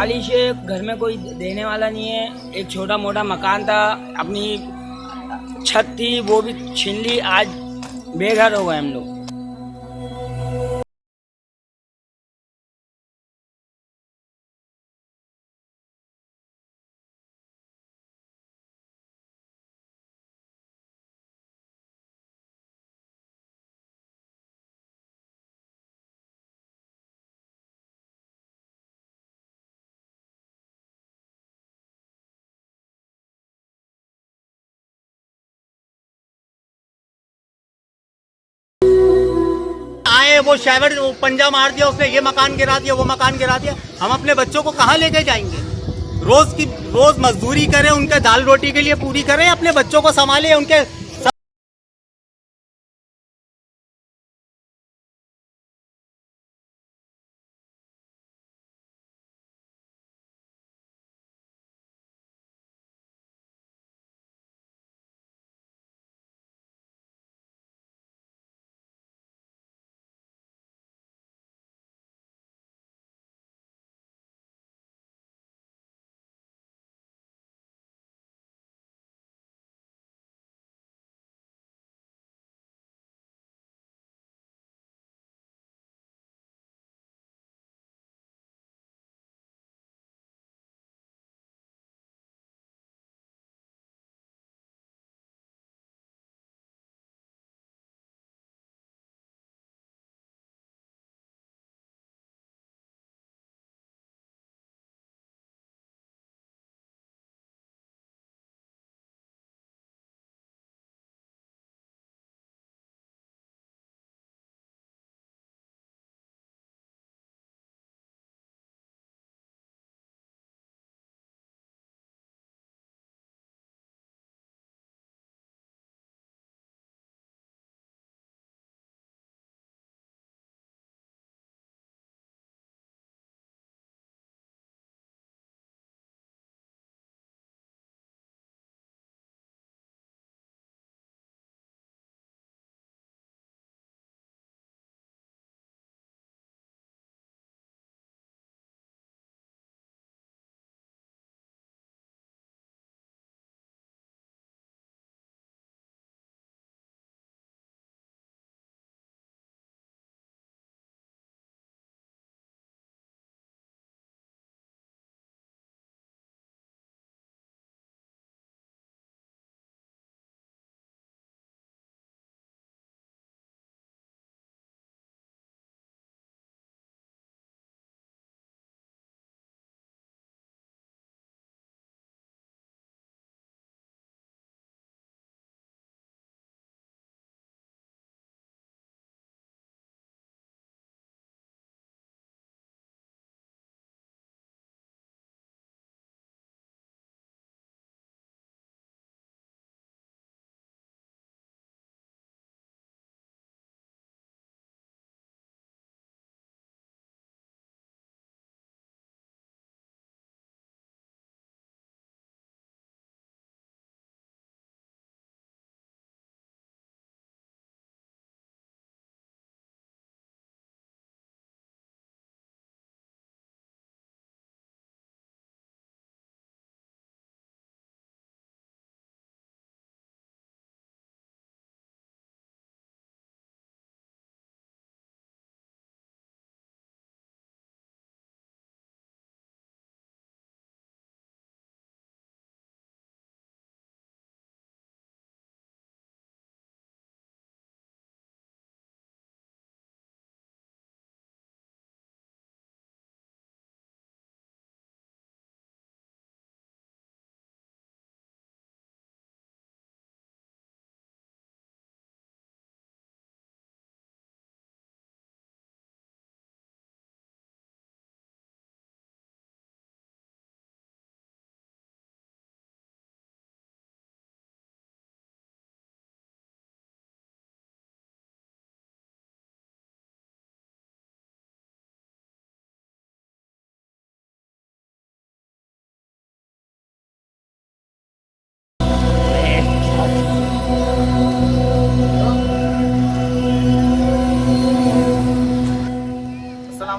साली से घर में कोई देने वाला नहीं है। एक छोटा मोटा मकान था, अपनी छत थी, वो भी छीन ली। आज बेघर हो गए हम लोग। आए वो शावर वो पंजा मार दिया उसने, ये मकान गिरा दिया, वो मकान गिरा दिया। हम अपने बच्चों को कहाँ लेके जाएंगे? रोज मजदूरी करें, उनके दाल रोटी के लिए पूरी करें, अपने बच्चों को संभालें, उनके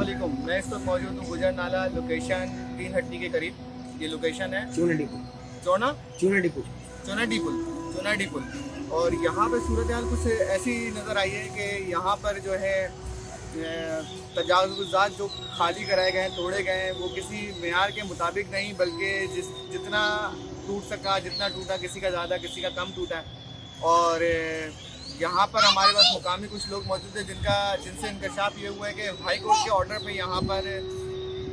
अस्सलामुअलैकुम। मैं इस वक्त मौजूद हूँ गुजर नाला लोकेशन 3 हट्टी के करीब। ये लोकेशन है चूनडी पुल। चोनाडी पुल। और यहाँ पे सूरत हाल कुछ ऐसी नज़र आई है कि यहाँ पर जो है तजावुज़ात जो खाली कराए गए हैं, तोड़े गए हैं, वो किसी मेयार के मुताबिक नहीं, बल्कि जितना टूट सका, जितना टूटा, किसी का ज़्यादा किसी का कम टूटा है। और यहाँ पर हमारे पास मुकामी कुछ लोग मौजूद हैं जिनसे इंकशाफ ये हुआ है कि हाई कोर्ट के ऑर्डर पे यहाँ पर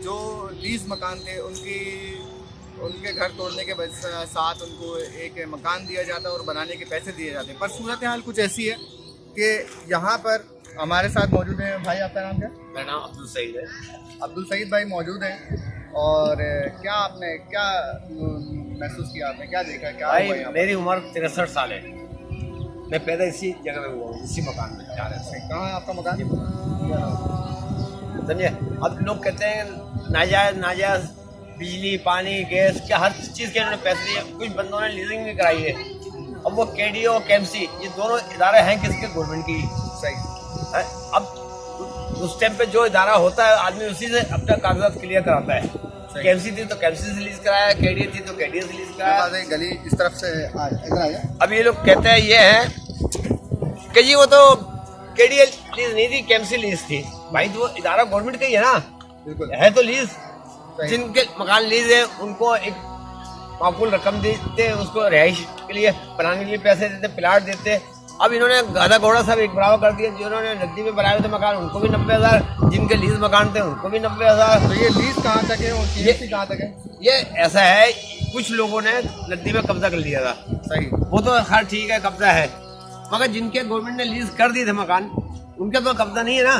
जो लीज मकान थे उनके घर तोड़ने के साथ उनको एक मकान दिया जाता है और बनाने के पैसे दिए जाते हैं। पर सूरत हाल कुछ ऐसी है कि यहाँ पर हमारे साथ मौजूद हैं। भाई आपका नाम क्या? मेरा नाम अब्दुल सईद है। अब्दुल सईद भाई मौजूद हैं। और क्या आपने क्या महसूस किया, आपने क्या देखा, क्या हुआ भाई यहाँ पर? मेरी उम्र 63 साल है। मैं पैदा इसी जगह में हुआ हूँ, इसी मकान में जा रहे थे। कहाँ है आपका मकान? समझे? अब लोग कहते हैं नाजायज बिजली, पानी, गैस, क्या हर चीज़ के इन्होंने पैसे दिए। कुछ बंदों ने लीजिंग भी कराई है। अब वो KDO और KMC ये दोनों इदारे हैं किसके? गवर्नमेंट की। सही। अब उस टाइम पे जो इदारा होता है आदमी उसी से अपना कागजात क्लियर कराता है। KMC थी तो KMC से रिलीज कराया, KDA थी तो KDA से रिलीज कराया। गली इस तरफ से इधर आ जाए। अब ये लोग कहते हैं ये है कि जी वो तो KDA लीज नहीं थी, KMC लीज थी। भाई तो वो इदारा गवर्नमेंट का ही है ना, बिल्कुल है तो लीज। जिनके मकान लीज है उनको एक माकूल रकम देते, उसको रिहाइश के लिए बनाने के लिए पैसे देते, प्लाट देते। अब इन्होंने गाधा घोड़ा सब एक बराबर कर दिया। जिन्होंने नदी में बनाए हुए थे मकान उनको भी 90,000, जिनके लीज मकान थे उनको भी 90,000। तो ये लीज कहाँ तक है और KMC कहाँ तक है? ये ऐसा है, कुछ लोगों ने नदी में कब्जा कर लिया था। सही। वो तो खैर ठीक है, कब्जा है, मगर जिनके गवर्नमेंट ने लीज कर दिए थे मकान उनका तो कब्जा नहीं है ना।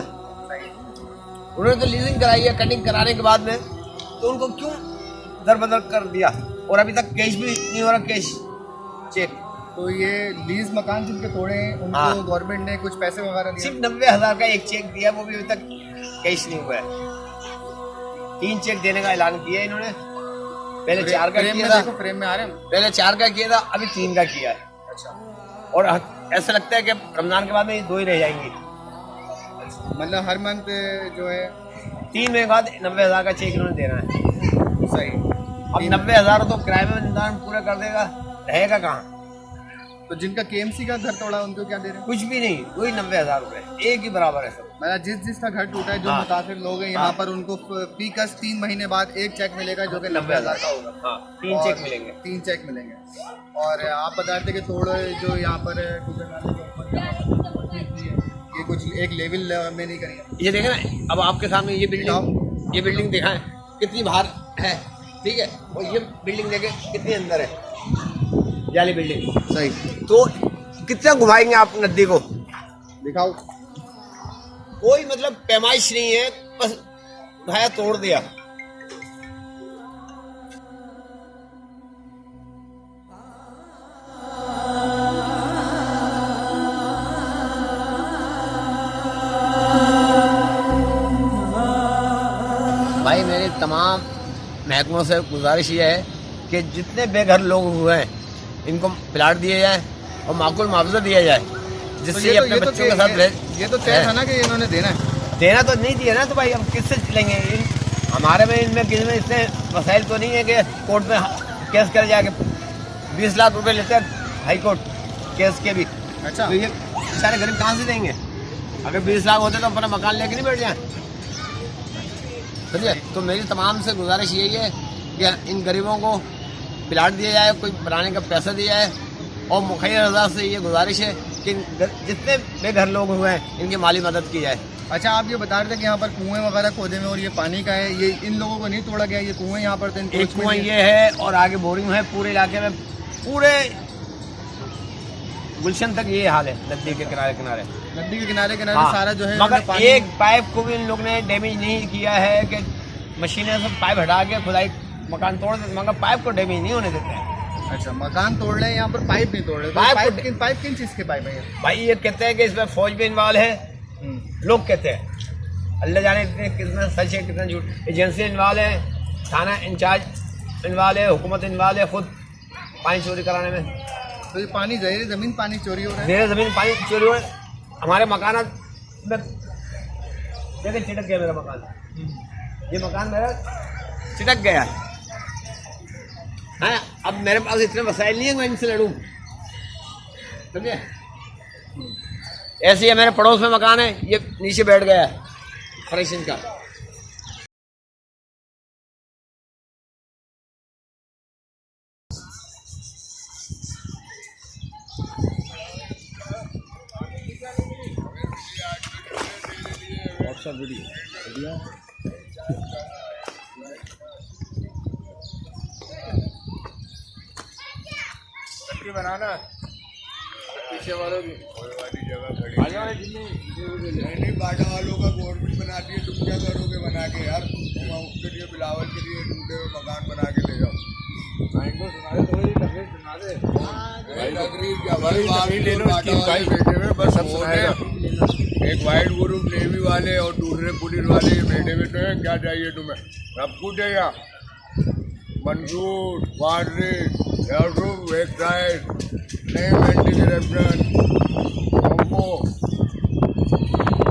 उन्होंने तो लीजिंग कराई है, कटिंग कराने के बाद में, तो उनको क्यों दरबदर कर दिया? और अभी तक कैश भी नहीं हो रहा, कैश चेक। तो ये लीज मकान जिनके तोड़े हैं उनको गवर्नमेंट ने कुछ पैसे वगैरह दिए? सिर्फ 90,000 का एक चेक दिया, वो भी अभी तक कैश नहीं हुआ है। 3 चेक देने का ऐलान किया इन्होंने। पहले 4 का किया था, फ्रेम में आ रहे हैं। पहले 4 का किया था, अभी 3 का किया है। अच्छा। और ऐसा लगता है कि रमजान के बाद में ये 2 ही रह जाएंगी। मतलब हर मंथ जो है 3 महीने बाद 90,000 का चेक इन्होंने देना है। सही। अब 90,000 तो किराए में इंसान पूरा कर देगा, रहेगा कहाँ? तो जिनका KMC का घर तोड़ा उनको क्या दे रहे हैं? कुछ भी नहीं, वही 90,000 रुपए, एक ही बराबर है सब। मतलब जिसका घर टूटा है, जो हाँ। मुतासिर लोग हैं यहाँ पर, उनको फीकस 3 महीने बाद एक चेक मिलेगा जो कि 90,000 का होगा। हाँ, 3 चेक मिलेंगे। 3 चेक मिलेंगे। और आप बता रहे थे कि तोड़ जो यहाँ पर ये कुछ एक लेवल में नहीं करेंगे। ये देखें ना, अब आपके सामने ये बिल्डिंग दिखाएं कितनी बाहर है, ठीक है, और ये बिल्डिंग देखें कितनी अंदर है, जाली बिल्डिंग। सही। तो कितना घुमाएंगे आप नदी को? दिखाओ। कोई मतलब पैमाइश नहीं है, बस उठाया तोड़ दिया। भाई मेरी तमाम महकमों से गुजारिश ये है कि जितने बेघर लोग हुए हैं इनको प्लाट दिए जाए और माकूल मुआवजा दिया जाए, जिससे ये अपने बच्चों के साथ रहे। ये तो तय था ना कि इन्होंने देना है। देना तो नहीं दिया ना, तो भाई हम किससे चलेंगे? हमारे में इनमें किसी में इतने वसाइल तो नहीं है कि कोर्ट में केस कर जाके 20 लाख रुपए लेते हैं हाई कोर्ट केस के भी। अच्छा। तो ये सारे गरीब कहाँ से देंगे? अगर 20 लाख होते तो अपना मकान लेके नहीं बैठ जाए। समझे? तो मेरी तमाम से गुजारिश यही है कि इन गरीबों को प्लाट दिया जाए, कोई बनाने का पैसा दिया जाए, और मुखैर रजा से ये गुजारिश है कि जितने बेघर लोग हुए हैं इनकी माली मदद की जाए। अच्छा, आप ये बता रहे थे कि यहाँ पर कुएं वगैरह खोदे में और ये पानी का है, ये इन लोगों को नहीं तोड़ा गया? ये कुएं यहाँ पर थे, एक कुआं ये है और आगे बोरिंग है। पूरे इलाके में, पूरे गुलशन तक ये हाल है, नदी के किनारे किनारे। नदी के किनारे किनारे हाँ, सारा जो है मगर एक पाइप को भी इन लोग ने डैमेज नहीं किया है कि मशीनें सब पाइप हटा के खुदाई मकान तोड़ देते, मगर पाइप को डैमेज नहीं होने देते हैं। अच्छा, मकान तोड़ रहे हैं, यहाँ पर पाइप नहीं तोड़ रहे। पाइप किन चीज़ के पाइप है? भाई ये कहते हैं कि इसमें फौज भी इन्वॉल्व है, लोग कहते हैं, अल्लाह जाने कितना सच है कितना झूठ। एजेंसी इन्वॉल्व है, थाना इंचार्ज इन्वॉल्व है, हुकूमत इन्वॉल्व है खुद पानी चोरी कराने में। तो ये पानी ज़हरी ज़मीन पानी चोरी हो रहा है? ज़हरी ज़मीन पानी चोरी हो रहा है। हमारे मकान में देखिए छिटक गया मेरा मकान, ये मकान मेरा छिटक गया है। अब मेरे पास इतने वसाइल नहीं है मैं इनसे लड़ूं, समझे। ऐसे ही मेरे पड़ोस में मकान है, ये नीचे बैठ गया है फर्श का। बनाना पीछे वालों की वाली जगह खड़ी नहीं, बाटा वालों का गवर्नमेंट बनाती है, तुम क्या करोगे बना के यार। तुम उसके लिए बिलावल के लिए टूटे हुए मकान बना के ले जाओ। तकरीर क्या भाई, बाटा वाले बैठे हुए बस एक वाइट ग्रुप नेवी वाले और दूसरे पुलिस वाले बैठे हुए तो क्या चाहिए तुम्हें, सब कुछ है यहाँ। मंजूर वार्डरी एयररूम वेबसाइट नेम एंटी करप्शन कॉम्बो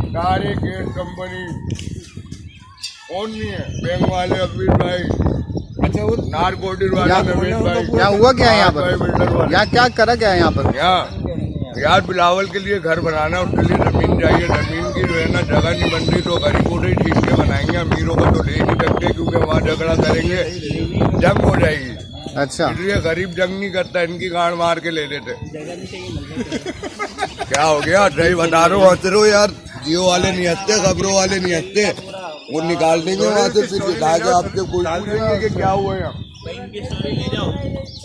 सारे केस कंपनी कौन नहीं है, बैंक वाले अब्बीर भाई, अच्छा वो नारकोटिक वाले नवीन भाई। क्या हुआ क्या है यहाँ पर, या क्या करा क्या है यहाँ पर? यार बिलावल के लिए घर बनाना, उसके लिए जमीन चाहिए, जमीन की जो है ना जगह नहीं बन रही तो गरीबों से छीन के बनाएंगे, अमीरों को तो ले नहीं सकते क्योंकि वहाँ झगड़ा करेंगे जंग हो जाएगी। अच्छा, इसलिए गरीब जंग नहीं करता, इनकी गाड़ मार के ले लेते। क्या हो गया, सही बता रहे हो, हंस रहे हो यार। जियो वाले नहीं हंसते, खबरों वाले नहीं हंसते, वो निकाल देंगे वहाँ से, फिर दिखा के आपके कोई पूछेंगे कि क्या हुआ यहाँ।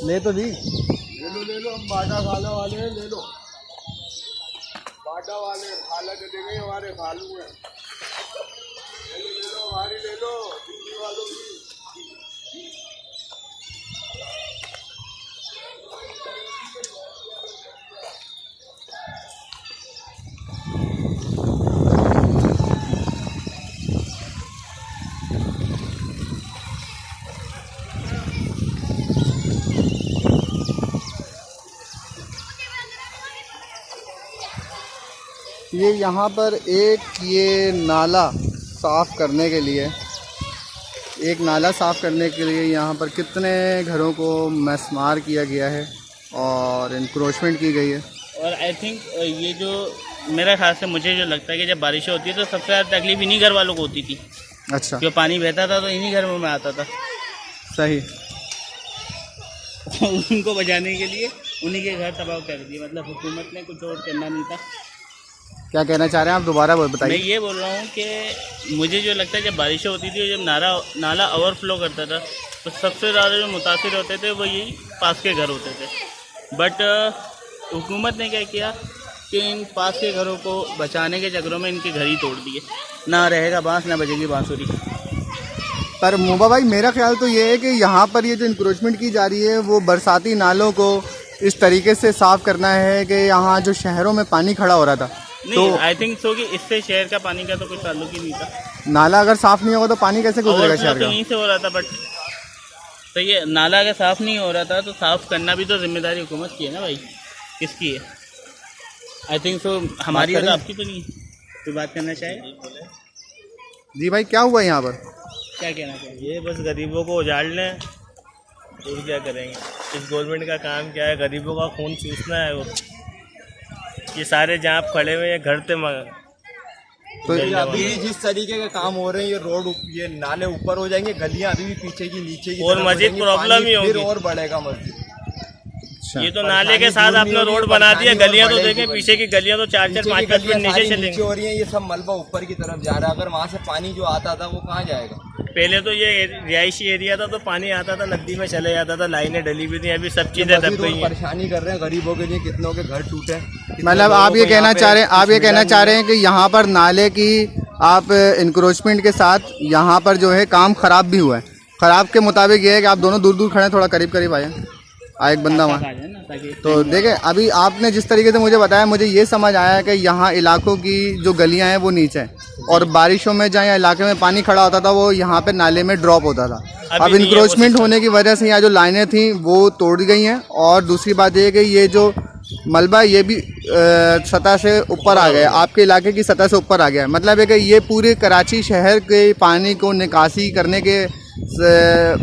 ले तो दी, ले लो, हम बाटा खाला वाले हैं, ले लो बाटा वाले, खाला चले गए हमारे खालू हैं, ले लो हमारी, ले लो दिल्ली वालों की। ये यहाँ पर ये नाला साफ़ करने के लिए, यहाँ पर कितने घरों को मैसमार किया गया है और इंक्रोचमेंट की गई है। और आई थिंक ये जो मेरा ख्याल से मुझे जो लगता है कि जब बारिशें होती है तो सबसे ज़्यादा तकलीफ इन्हीं घर वालों को होती थी। अच्छा, जो पानी बहता था तो इन्हीं घरों में आता था। सही। उनको बचाने के लिए उन्हीं के घर तबाह कर दिए, मतलब हुकूमत ने कुछ और करना नहीं था। क्या कहना चाह रहे हैं आप, दोबारा बताइए। मैं ये बोल रहा हूँ कि मुझे जो लगता है जब बारिशें होती थी, जब नाला ओवरफ्लो करता था तो सबसे ज़्यादा जो मुतासिर होते थे वो यही पास के घर होते थे। बट हुकूमत ने क्या किया कि इन पास के घरों को बचाने के चक्करों में इनके घर ही तोड़ दिए, ना रहेगा बांस ना बजेगी बांसुरी। पर मुबा भाई, मेरा ख्याल तो ये है कि यहाँ पर ये जो इंक्रोचमेंट की जा रही है वो बरसाती नालों को इस तरीके से साफ़ करना है कि यहाँ जो शहरों में पानी खड़ा हो रहा था, नहीं आई थिंक सो कि इससे शहर का पानी का तो कोई ताल्लुक ही नहीं था। नाला अगर साफ़ नहीं होगा तो पानी कैसे गुजरेगा शहर का? यहीं से हो रहा था, बट तो ये नाला अगर साफ़ नहीं हो रहा था तो साफ़ करना भी तो जिम्मेदारी हुकूमत की है ना भाई, किसकी है? आई थिंक सो हमारी और आपकी तो नहीं है। कोई बात करना चाहे? जी भाई, क्या हुआ यहाँ पर? क्या कहना चाहिए? ये बस गरीबों को उजाड़ लें, और क्या करेंगे? इस गवर्नमेंट का काम क्या है? गरीबों का खून चूसना है। वो ये सारे जहाँ आप खड़े हुए हैं घर से तो अभी जिस तरीके के काम हो रहे हैं, ये रोड ये नाले ऊपर हो जाएंगे, गलियां अभी भी पीछे की नीचे की और मजीद प्रॉब्लम ही होगी, फिर और बढ़ेगा मस्जिद। ये तो नाले के साथ आपने रोड बना दिया, गलियां तो देखें, पीछे की गलियां तो 4-4 5-5 फीट नीचे चलेंगी हो रही है, ये सब मलबा ऊपर की तरफ जा रहा है। अगर वहाँ से पानी जो आता था वो कहाँ जाएगा? पहले तो ये रिहायशी एरिया था तो पानी आता था नदी में चले जाता था, लाइनें डली हुई थी। अभी सब चीजें दब गई हैं। परेशानी कर रहे हैं गरीबों के लिए, कितनों के घर टूटे। मतलब आप ये कहना चाह रहे हैं कि यहाँ पर नाले की आप इंक्रोचमेंट के साथ यहाँ पर जो है काम खराब भी हुआ है। खराब के मुताबिक ये है कि आप दोनों दूर दूर खड़े हैं, थोड़ा करीब करीब आए, एक बंदा वहाँ। तो देखें, अभी आपने जिस तरीके से मुझे बताया, मुझे ये समझ आया कि यहाँ इलाकों की जो गलियाँ हैं वो नीचे हैं और बारिशों में जहाँ इलाके में पानी खड़ा होता था वो यहाँ पे नाले में ड्रॉप होता था। अब इंक्रोचमेंट होने की वजह से यहाँ जो लाइनें थी वो तोड़ गई हैं। और दूसरी बात ये है कि ये जो मलबा ये भी सतह से ऊपर आ गया, आपके इलाके की सतह से ऊपर आ गया। मतलब है कि ये पूरे कराची शहर के पानी को निकासी करने के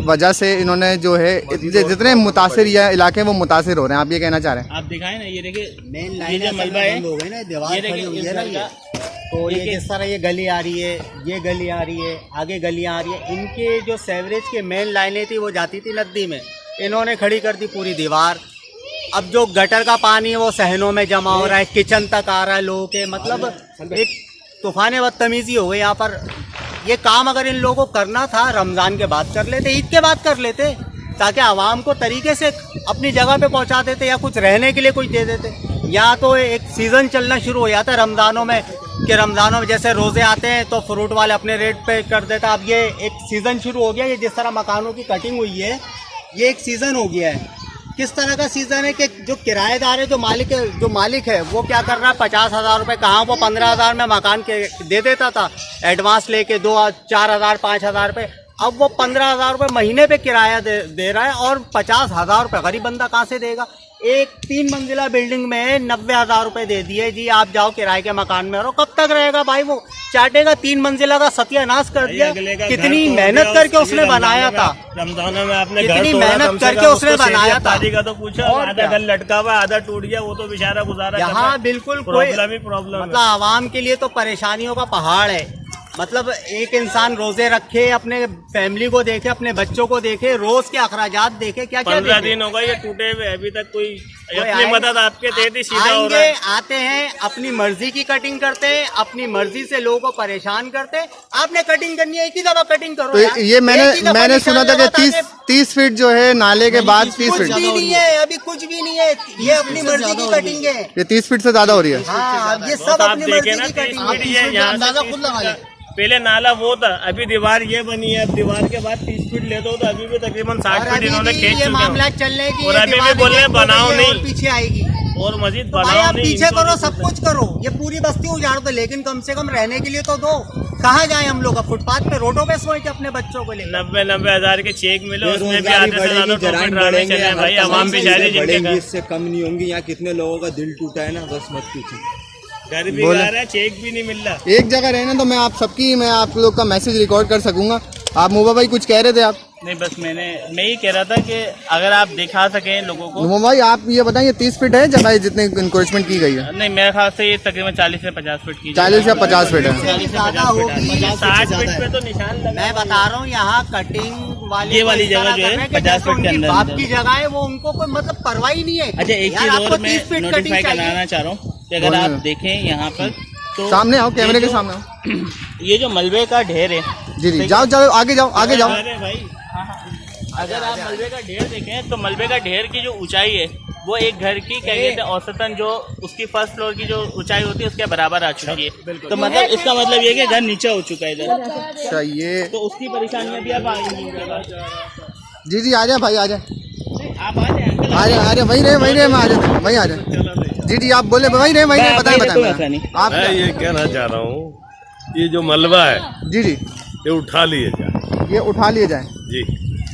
वजह से इन्होंने जो है जितने मुतासिर या इलाके वो मुतासिर हो रहे हैं। आप ये कहना चाह रहे हैं? आप दिखाएं ना, ये देखिए मेन ये लाइन जो मलबा है, हो गई ना, दीवार ये खड़ी देखिए हुई इस है ना घर ये। का, तो ये देखिए जिस तरह ये गली आ रही है, ये गली आ रही है, आगे गलियां आ रही है, इनके जो सेवरेज के मेन लाइनें थी वो जाती थी नदी में, इन्होंने खड़ी कर दी पूरी दीवार। अब जो गटर का पानी है वो सहनों में जमा हो रहा है, किचन तक आ रहा है लोगों के। मतलब एक तूफान बदतमीजी हो गई यहाँ पर। ये काम अगर इन लोगों को करना था रमज़ान के बाद कर लेते, ईद के बाद कर लेते, ताकि आवाम को तरीके से अपनी जगह पे पहुँचा देते या कुछ रहने के लिए कुछ दे देते। या तो एक सीज़न चलना शुरू हो जाता है रमज़ानों में, कि रमज़ानों में जैसे रोज़े आते हैं तो फ्रूट वाले अपने रेट पे कर देता। अब ये एक सीज़न शुरू हो गया। ये जिस तरह मकानों की कटिंग हुई है, ये एक सीज़न हो गया है। किस तरह का सीज़न है कि जो किराएदार है, जो मालिक है वो क्या कर रहा है, 50,000 रुपये कहाँ वो 15,000 में मकान के दे देता था एडवांस लेके, 4,000 5,000 रुपये। अब वो 15,000 रुपये महीने पे किराया दे रहा है और 50,000 रुपये गरीब बंदा कहाँ से देगा। एक 3 मंजिला बिल्डिंग में 90,000 रुपये दे दिए जी, आप जाओ किराए के मकान में रहो। कब तक रहेगा भाई वो? चाटेगा। 3 मंजिला का सत्यानाश कर दिया। कितनी मेहनत करके उसने बनाया था, रमजानों में आपने कितनी मेहनत करके उसने बनाया था। का तो पूछा, आधा घर लटका हुआ, आधा टूट गया, वो तो बेचारा गुजारा। यहाँ बिल्कुल प्रॉब्लम मतलब आवाम के लिए तो परेशानियों का पहाड़ है। मतलब एक इंसान रोजे रखे, अपने फैमिली को देखे, अपने बच्चों को देखे, रोज के अखराजात देखे, क्या क्या 15 दिन हो गए ये टूटे हुए, अभी तक कोई अपनी मदद आपके दे दी। सीधा हो रहा है, आते हैं अपनी मर्जी की कटिंग करते हैं, अपनी मर्जी से लोगों को परेशान करते हैं। आपने कटिंग करनी है, एक ही दफा कटिंग करो। तो ये मैंने सुना था कि 30 फीट जो है नाले के बाद 30 कुछ फीट भी नहीं है, अभी कुछ भी नहीं है। ये अपनी मर्जी की कटिंग है। ये 30 फीट से ज्यादा हो रही है। हाँ, ये सब अपनी मर्जी की कटिंग। पहले नाला वो था, अभी दीवार ये बनी है। अब दीवार के बाद 30 फीट लेते हो तो अभी भी तकरीबन 60 फीट इन्होंने खींच चुके हैं। मामला चल रहे की और अभी भी बोल रहे हैं बनाओ नहीं, पीछे आएगी और मस्जिद तो भाई बनाओ आप नहीं। पीछे करो, सब कुछ करो, ये पूरी बस्ती उजाड़ दो, लेकिन कम से कम रहने के लिए तो दो। कहाँ जाए हम लोग? फुटपाथ पे, रोडों पे सोए अपने बच्चों को लेकर। 90 हज़ार के चेक मिले, उसमें भी आधे से ज्यादा टोकन ड्रामे चले हैं भाई। आवाम बेचारे जिनके घर इससे कम नहीं होंगी। यहाँ कितने लोगों का दिल टूटा है ना, बस मत पूछो। घर भी जा रहा है, चेक भी नहीं मिल रहा। एक जगह रहना तो मैं आप लोग का मैसेज रिकॉर्ड कर सकूंगा। आप मुबा भाई कुछ कह रहे थे आप? नहीं, बस मैं ही कह रहा था कि अगर आप दिखा सकें लोगों को। मुबा भाई आप ये बताएं, 30 फीट है जगह जितने इंक्रोचमेंट की गई है? नहीं, मेरे ख्याल से ये तकरीबन 40 से 50 फीट की। 40 या 50 फीट है। 60 फीट पे तो निशान लगा। मैं बता रहा हूँ, यहाँ कटिंग वाली ये वाली जगह जो है 50 फीट के अंदर बाप की जगह है, वो उनको कोई मतलब परवाह ही नहीं है। अच्छा, एक चीज और मैं नोटिफाई कराना चाह रहा हूँ कि अगर आप देखें यहाँ पर तो सामने आओ, कैमरे के सामने आओ। ये जो मलबे का ढेर है, जी जाओ आगे जाओ अरे भाई, अगर आप मलबे का ढेर देखें तो मलबे का ढेर की जो ऊंचाई है वो एक घर की क्या कहते हैं औसतन जो उसकी फर्स्ट फ्लोर की जो ऊंचाई होती है उसके बराबर आ चुकी है। तो मतलब इसका मतलब ये कि घर नीचे हो चुका है इधर। अच्छा, ये तो उसकी परेशानियां भी अब आएंगी। जी आ जाए भाई, आ जाए, आप आ जाए अंकल, आ जाए वही रहे मैं आ जाए। जी आप बोले वही रहे बताएं। आप मैं ये कहना चाह रहा हूँ, ये जो मलबा है जी ये उठा लिए जाए। ये उठा लिए जाए जी,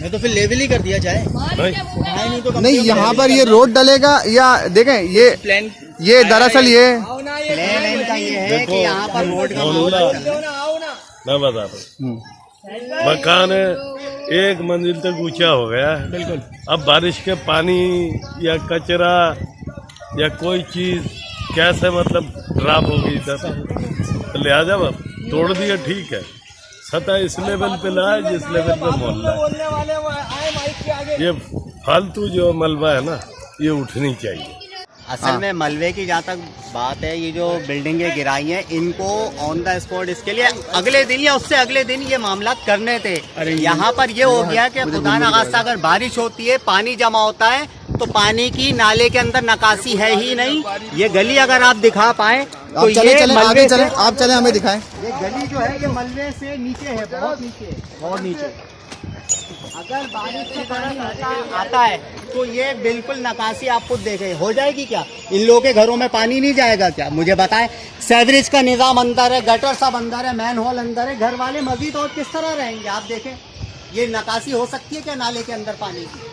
मैं तो फिर लेवल ही कर दिया जाए। नहीं तो नहीं, यहाँ पर ये रोड डलेगा या देखें ये प्लान ये दरअसल ये प्लान का ये है कि यहाँ पर रोड का मैं बता रहा हूँ, मकान 1 मंजिल तक ऊंचा हो गया है। बिल्कुल। अब बारिश के पानी या कचरा या कोई चीज कैसे मतलब ड्रॉप होगी इधर, तो लिहाजा अब तोड़ दिया, ठीक है। सतह इस लेवल पे लाए जिस लेवल पे मोहल्ला है। ये फालतू जो मलबा है ना, ये उठनी चाहिए। असल में मलबे की जहाँ तक बात है, ये जो बिल्डिंगें गिराई हैं, इनको ऑन द स्पॉट इसके लिए अगले दिन या उससे अगले दिन ये मामला करने थे। यहाँ पर ये हो गया कि खुदा न खास्ता अगर बारिश होती है, पानी जमा होता है, तो पानी की नाले के अंदर निकासी है ही नहीं। ये गली अगर आप दिखा पाए तो चले, ये मलबे से, आप चले हमें दिखाएं। ये गली जो है ये मलबे से नीचे है, बहुत नीचे। अगर बारिश से पानी आता है तो ये बिल्कुल नकासी आप खुद देखें हो जाएगी क्या? इन लोगों के घरों में पानी नहीं जाएगा क्या? मुझे बताएं। सेवरेज का निज़ाम अंदर है, गटर सब अंदर है, मैन होल अंदर है, घर वाले मजीद और किस तरह रहेंगे? आप देखें, ये नकासी हो सकती है क्या नाले के अंदर पानी की?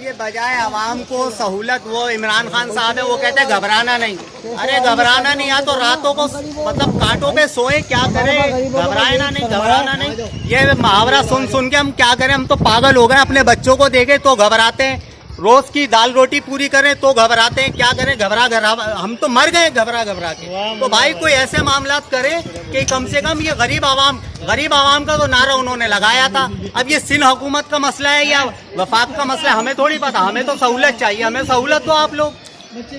ये बजाय आवाम को सहूलत, वो इमरान खान साहब है वो कहते हैं घबराना नहीं। अरे घबराना नहीं, या तो रातों को मतलब कांटों पे सोए, क्या करें, घबराना नहीं। ये मुहावरा सुन सुन के हम क्या करें, हम तो पागल हो गए। अपने बच्चों को देखे तो घबराते हैं, रोज की दाल रोटी पूरी करें तो घबराते हैं, क्या करें, घबरा हम तो मर गए घबरा के। तो भाई कोई ऐसे मामलात करे कि कम से कम ये गरीब आवाम का तो नारा उन्होंने लगाया था। अब ये सिंध हुकूमत का मसला है या वफाक का मसला है हमें थोड़ी पता, हमें तो सहूलत चाहिए, हमें सहूलत दो आप लोग।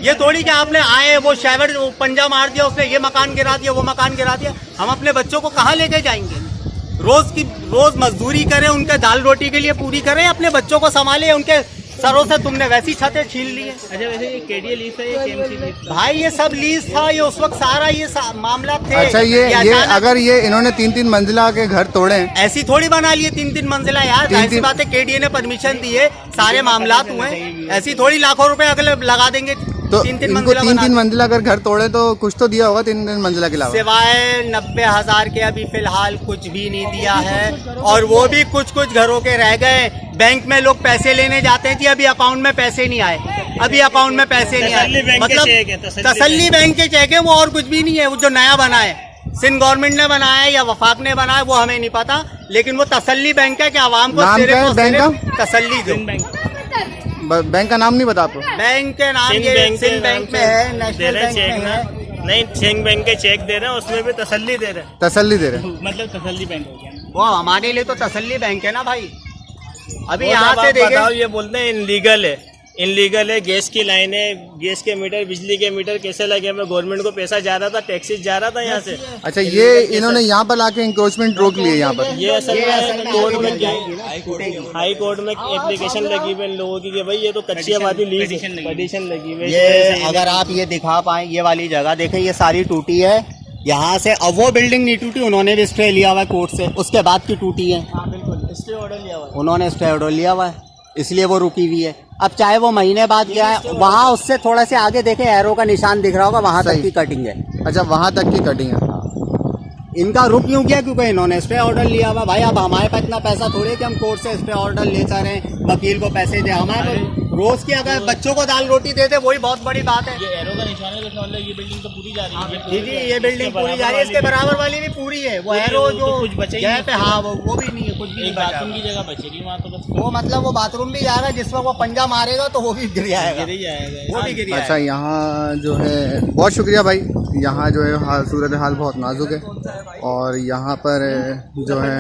ये थोड़ी कि आपने आए वो शैवर पंजा मार दिया, उसने ये मकान गिरा दिया, वो मकान गिरा दिया। हम अपने बच्चों को कहाँ लेके जाएंगे? रोज मजदूरी करें, उनके दाल रोटी के लिए पूरी करें, अपने बच्चों को संभाले। उनके सरों से तुमने वैसी छतें छीन ली है। अच्छा, वैसे ये केडीए लीज है, ये केएमसी लीज था? भाई ये सब लीज था, ये उस वक्त सारा ये मामला थे। अच्छा, ये अगर ये इन्होंने 3-3 मंजिला के घर तोड़े, ऐसी थोड़ी बना लिए 3-3 मंजिला यार, ऐसी बात है। केडीए ने परमिशन दी है, सारे मामलात हुए, ऐसी थोड़ी लाखों रुपए अगले लगा देंगे। तो इनको 3-3 मंजिला अगर घर तोड़े तो कुछ तो दिया होगा 3-3 मंजिला के अलावा, सिवाय 90,000 के अभी फिलहाल कुछ भी नहीं दिया है। और वो भी कुछ घरों के रह गए। बैंक में लोग पैसे लेने जाते हैं जी, अभी अकाउंट में पैसे नहीं आए, मतलब तसल्ली बैंक के चेक है, वो और कुछ भी नहीं है। वो जो नया बना है, सिंध गवर्नमेंट ने बनाया है या वफाक ने बनाया, वो हमें नहीं पता, लेकिन वो तसल्ली बैंक है कि आवाम को तसल्ली दो। बैंक का नाम नहीं बता आपको? बैंक के नाम सिंध बैंक में है, नेशनल बैंक में है। नहीं, सिंध बैंक के चेक दे रहे हैं, उसमें भी तसल्ली दे रहे हैं। मतलब तसल्ली बैंक हो गया वो हमारे लिए तो तसल्ली बैंक है ना भाई। अभी यहाँ से देखो, ये बोलते हैं इनलीगल है। गैस की लाइनें, गैस के मीटर, बिजली के मीटर कैसे लगे? हमें गवर्नमेंट को पैसा जा रहा था, टैक्सेस जा रहा था यहाँ से। अच्छा, ये इन्होंने यहाँ पर लाके इंक्रोचमेंट रोक लिए यहाँ पर। ये असल में कोर्ट में, हाई कोर्ट में एप्लीकेशन लगी हुई इन लोगों की कि भाई ये तो कच्ची आबादी लीज पिटीशन लगी हुई है। ये अगर आप ये दिखा पाए, ये वाली जगह देखें, ये सारी टूटी है यहाँ से। अब वो बिल्डिंग नहीं टूटी, उन्होंने भी स्टे लिया हुआ है कोर्ट से, उसके बाद की टूटी है। बिल्कुल, स्टे ऑर्डर लिया हुआ है, उन्होंने स्टे ऑर्डर लिया हुआ है, इसलिए वो रुकी हुई है। अब चाहे वो महीने बाद गया है, वहाँ उससे थोड़ा से आगे देखे एरो का निशान दिख रहा होगा, वहाँ तक की कटिंग है। अच्छा, वहाँ तक की कटिंग है। इनका रुक क्यों गया? क्योंकि इन्होंने स्टे ऑर्डर लिया हुआ। भाई अब हमारे पास इतना पैसा थोड़ी है कि हम कोर्ट से स्टे ऑर्डर लेकर रहें, वकील को पैसे दे। हमारे रोज की अगर बच्चों को दाल रोटी देते, वही बहुत बड़ी बात है। ये एरो का निशान है, तो मतलब ये बिल्डिंग तो पूरी जा रही है। जी, ये बिल्डिंग पूरी जा रही है, इसके बराबर वाली भी पूरी है। वो एरो जो कुछ बचे पे, हाँ वो भी नहीं है, कुछ भी नहीं। बाथरूम की जगह बचेगी वहाँ तो बस। वो मतलब वो बाथरूम भी जाएगा, जिस वक्त वो पंजा मारेगा तो वो भी गिर जाएगा, वो भी गिर जाएगा। अच्छा, यहाँ जो है, बहुत शुक्रिया भाई। यहाँ जो है सूरत हाल बहुत नाजुक है, और यहाँ पर जो है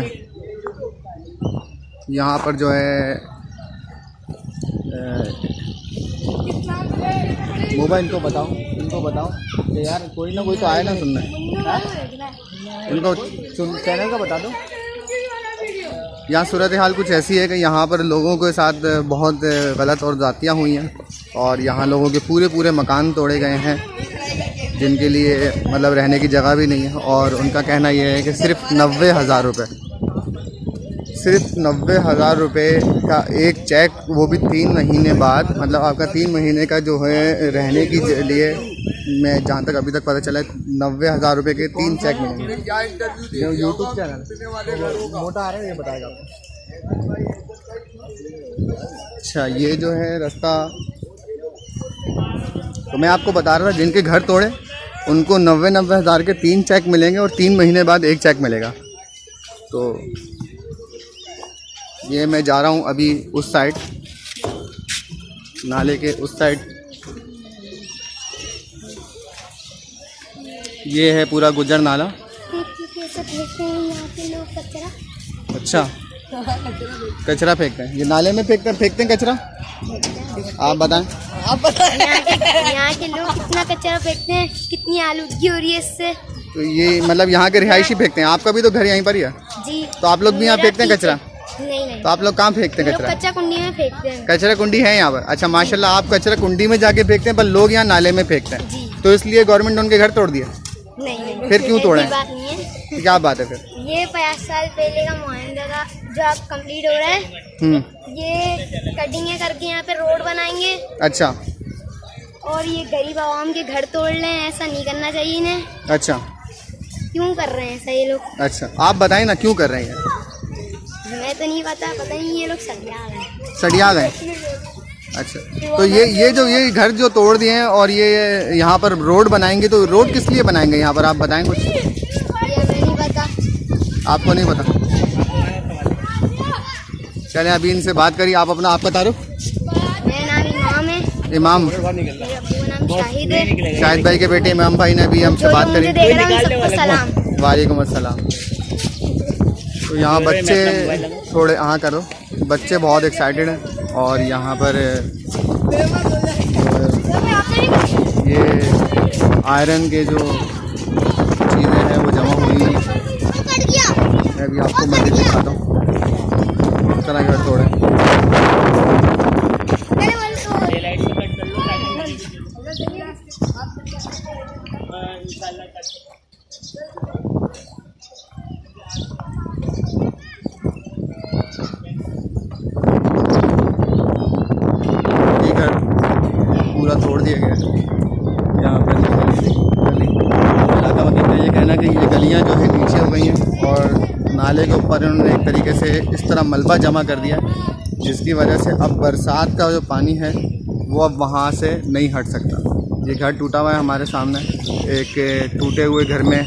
मोबाइल इनको बताओ कि यार कोई ना कोई तो आए ना सुनना, इनको चैनल का बता दो। यहाँ सूरत हाल कुछ ऐसी है कि यहाँ पर लोगों के साथ बहुत गलत और ज़्यादतियाँ हुई हैं, और यहाँ लोगों के पूरे मकान तोड़े गए हैं, जिनके लिए मतलब रहने की जगह भी नहीं है। और उनका कहना यह है कि सिर्फ 90,000 रुपये, सिर्फ 90,000 रुपये का एक चेक, वो भी 3 महीने बाद, मतलब आपका 3 महीने का जो है रहने की लिए, मैं जहाँ तक अभी तक पता चला है 90,000 रुपये के 3 चेक मिलेंगे। यूट्यूब चैनल मोटा आ रहा है, ये बताएगा आपको। अच्छा, ये जो है रास्ता, तो मैं आपको बता रहा था, जिनके घर तोड़े उनको 90,000 के 3 चेक मिलेंगे, और 3 महीने बाद एक चेक मिलेगा। तो ये मैं जा रहा हूँ अभी उस साइड, नाले के उस साइड। ये है पूरा गुजर नाला। अच्छा, कचरा फेंकते हैं, ये नाले में फेंकते हैं कचरा। आप बताएं। यहाँ के लोग कितना कचरा फेंकते हैं, कितनी आलूदगी हो रही है इससे। तो ये मतलब यहाँ के रिहायशी फेंकते हैं। आपका भी तो घर यहीं पर ही है जी, तो आप लोग भी यहाँ फेंकते हैं कचरा? नहीं। तो आप लोग कहाँ फेंकते हैं कचरा? कचरा कुंडी में फेंकते हैं। कचरा कुंडी है यहाँ पर? अच्छा, माशाल्लाह, आप कचरा कुंडी में जाके फेंकते हैं, पर लोग यहाँ नाले में फेंकते हैं जी। तो इसलिए गवर्नमेंट ने उनके घर तोड़ दिया? नहीं। फिर क्यों तोड़े? बात नहीं है। क्या बात है फिर? ये 50 साल पहले का मुआवजा का जो अब कंप्लीट हो रहा है, ये कटिंग करके यहाँ पे रोड बनाएंगे। अच्छा, और ये गरीब आवाम के घर तोड़ रहे हैं, ऐसा नहीं करना चाहिए इन्हें। अच्छा, क्यों कर रहे हैं ऐसा ये लोग? अच्छा, आप बताएं ना क्यों कर रहे हैं? हमें तो नहीं पता नहीं, ये लोग सड़िया गए। सड़िया गए? अच्छा, तो ये घर जो तोड़ दिए हैं और ये यहाँ पर रोड बनाएंगे, तो रोड किस लिए बनाएंगे यहाँ पर, आप बताएं कुछ। ये नहीं पता। आपको नहीं पता? चलें अभी इनसे बात करिए। आप अपना आपका तारुफ। मेरा नाम इमाम है। इमाम, मेरे अब्बू का नाम शाहिद है। शाहिद भाई के बेटे इमाम भाई ने अभी हमसे बात करी। देख रहा हूं, सबको सलाम। वालेकुम अस्सलाम। तो यहाँ बच्चे थोड़े हाँ करो, बच्चे बहुत एक्साइटेड हैं और यहाँ पर ये आयरन के जो चीज़ें हैं वो जमा हुई हैं। मैं अभी आपको मंदिर दिखाता हूँ। चला घर थोड़े पूरा तोड़ दिया गया है। यहाँ पर गली इलाका मतलब ये कहना है कि ये गलियाँ जो है नीचे हो गई हैं और नाले के ऊपर इन्होंने एक तरीके से इस तरह मलबा जमा कर दिया, जिसकी वजह से अब बरसात का जो पानी है वो अब वहाँ से नहीं हट सकता। ये घर टूटा हुआ है हमारे सामने, एक टूटे हुए घर में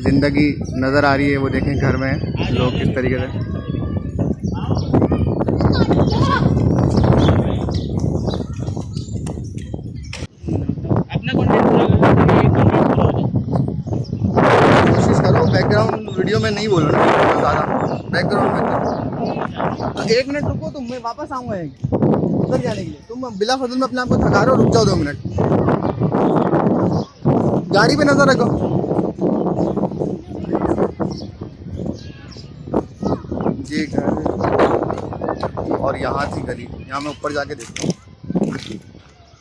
ज़िंदगी नज़र आ रही है। वो देखें घर में लोग किस तरीके से कोशिश करो। बैकग्राउंड वीडियो में नहीं बोलो ना ज़्यादा, बैकग्राउंड में। 1 मिनट रुको, तुम मैं वापस आऊँगा उधर जाने के लिए। तुम बिला फजल में अपने आप को थका रहे हो, रुक जाओ 2 मिनट। गाड़ी पे नजर रखो। ये घर और यहाँ थी गली, यहाँ मैं ऊपर जाके देखता हूँ।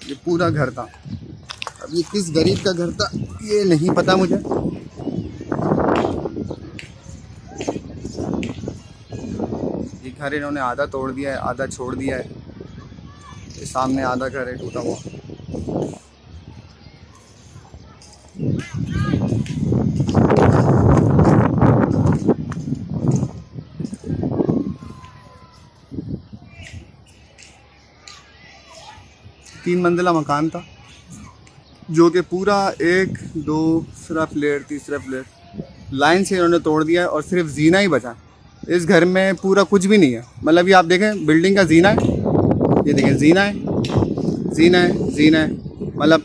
ये पूरा घर था। अब ये किस गरीब का घर था ये नहीं पता मुझे। ये घर इन्होंने आधा तोड़ दिया है, आधा छोड़ दिया है। ये सामने आधा घर है टूटा हुआ। तीन मंजिला मकान था जो कि पूरा 1 दूसरा फ्लैट तीसरा फ्लैट लाइन से इन्होंने तोड़ दिया है और सिर्फ जीना ही बचा। इस घर में पूरा कुछ भी नहीं है। मतलब ये आप देखें बिल्डिंग का जीना है, ये देखें जीना है, जीना है, जीना है। मतलब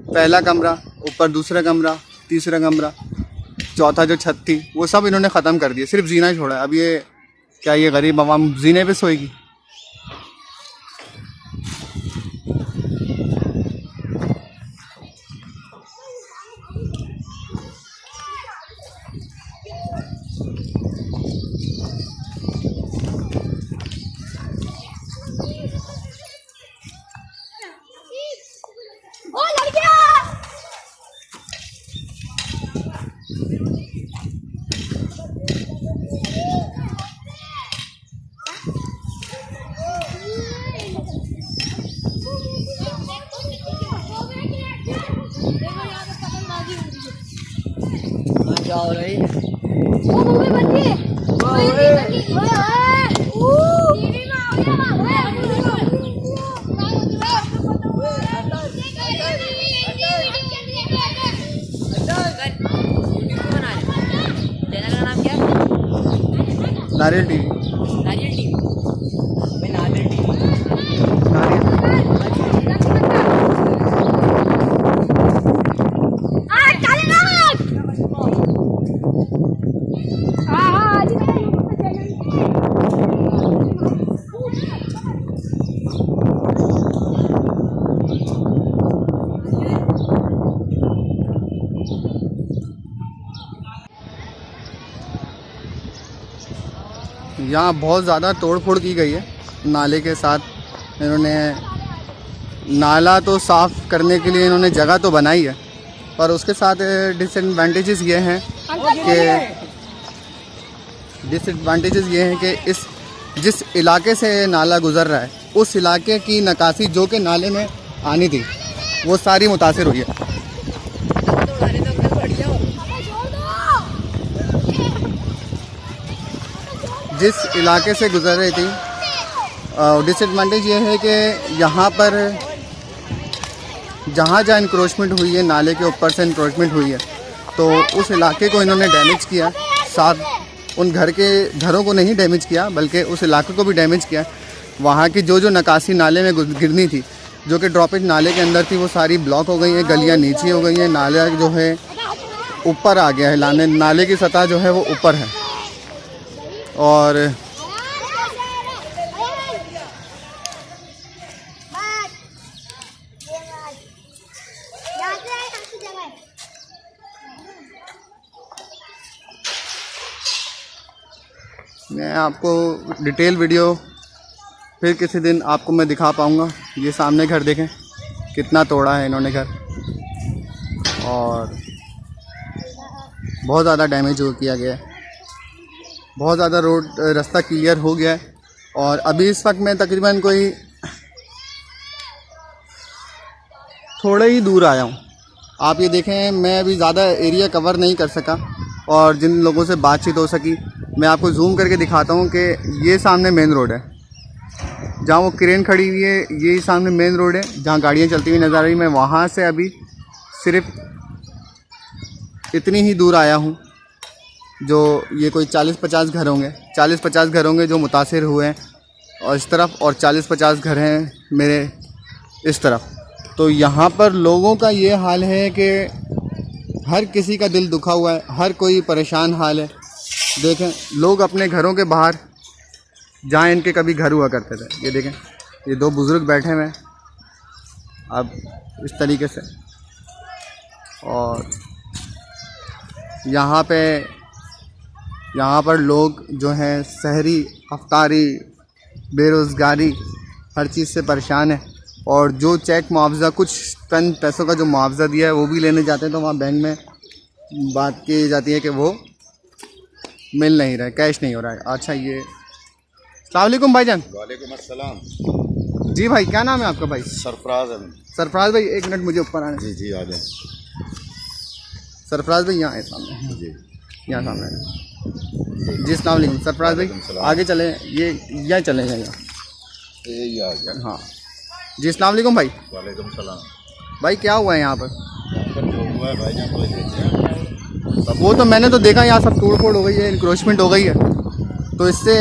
पहला कमरा, ऊपर दूसरा कमरा, तीसरा कमरा, चौथा जो छत थी वो सब इन्होंने ख़त्म कर दिया, सिर्फ जीना ही छोड़ा है। अब ये क्या ये गरीब आवाम जीने पे सोएगी? नारियल टीवी, नारियल टीवी, नारियल टीवी, यहाँ बहुत ज़्यादा तोड़-फोड़ की गई है नाले के साथ। इन्होंने नाला तो साफ़ करने के लिए इन्होंने जगह तो बनाई है, पर उसके साथ डिसएडवांटेजेस ये हैं कि इस जिस इलाके से नाला गुज़र रहा है उस इलाके की नकासी जो कि नाले में आनी थी वो सारी मुतासिर हुई है। जिस इलाके से गुजर रही थी डिसएडवांटेज ये है कि यहाँ पर जहाँ जहाँ इंक्रोचमेंट हुई है, नाले के ऊपर से इंक्रोचमेंट हुई है, तो उस इलाके को इन्होंने डैमेज किया। साथ उन घरों को नहीं डैमेज किया, बल्कि उस इलाके को भी डैमेज किया। वहाँ की जो नकासी नाले में गिरनी थी, जो कि ड्रॉपेज नाले के अंदर थी, वो सारी ब्लॉक हो गई हैं, गलियाँ नीचे हो गई हैं, नाला जो है ऊपर आ गया है, नाले की सतह जो है वो ऊपर है। और मैं आपको डिटेल वीडियो फिर किसी दिन आपको मैं दिखा पाऊँगा। ये सामने घर देखें कितना तोड़ा है इन्होंने घर, और बहुत ज़्यादा डैमेज किया गया है, बहुत ज़्यादा रास्ता क्लियर हो गया है। और अभी इस वक्त मैं तकरीबन कोई थोड़े ही दूर आया हूँ। आप ये देखें, मैं अभी ज़्यादा एरिया कवर नहीं कर सका, और जिन लोगों से बातचीत हो सकी मैं आपको जूम करके दिखाता हूँ कि ये सामने मेन रोड है, जहाँ वो क्रेन खड़ी हुई है, ये सामने मेन रोड है जहाँ गाड़ियाँ चलती हुई नज़र आ रही। मैं वहाँ से अभी सिर्फ इतनी ही दूर आया हूँ, जो ये कोई 40-50 घर होंगे, 40-50 घर होंगे जो मुतासिर हुए हैं, और इस तरफ और 40-50 घर हैं मेरे इस तरफ। तो यहाँ पर लोगों का ये हाल है कि हर किसी का दिल दुखा हुआ है, हर कोई परेशान हाल है। देखें, लोग अपने घरों के बाहर, जहाँ इनके कभी घर हुआ करते थे, ये देखें, ये दो बुज़ुर्ग बैठे हुए हैं अब इस तरीके से। और यहाँ पर लोग जो हैं सहरी, अफ्तारी, बेरोज़गारी, हर चीज़ से परेशान है। और जो चेक मुआवजा, कुछ चंद पैसों का जो मुआवजा दिया है वो भी लेने जाते हैं, तो वहाँ बैंक में बात की जाती है कि वो मिल नहीं रहा है, कैश नहीं हो रहा है। अच्छा, ये अस्सलाम वालेकुम भाईजान। वालेकुम अस्सलाम। जी भाई, क्या नाम है आपका भाई? सरफराज है। सरफराज भाई, एक मिनट मुझे ऊपर आने। जी जी, आ जाए। सरफराज भाई यहाँ है सामने, जी यहाँ सामने है। जी अस्सलाम वालेकुम सरफराज भाई, आगे चले, ये यहाँ चले जाए, यही आ गया। हाँ जी, अस्सलाम वालेकुम भाई। वालेकुम सलाम। भाई क्या हुआ है यहाँ पर? जो हुआ है भाई जान, कोई देखते हैं। वो तो मैंने तो देखा, यहाँ सब तोड़ फोड़ हो गई है, इंक्रोचमेंट हो गई है। तो इससे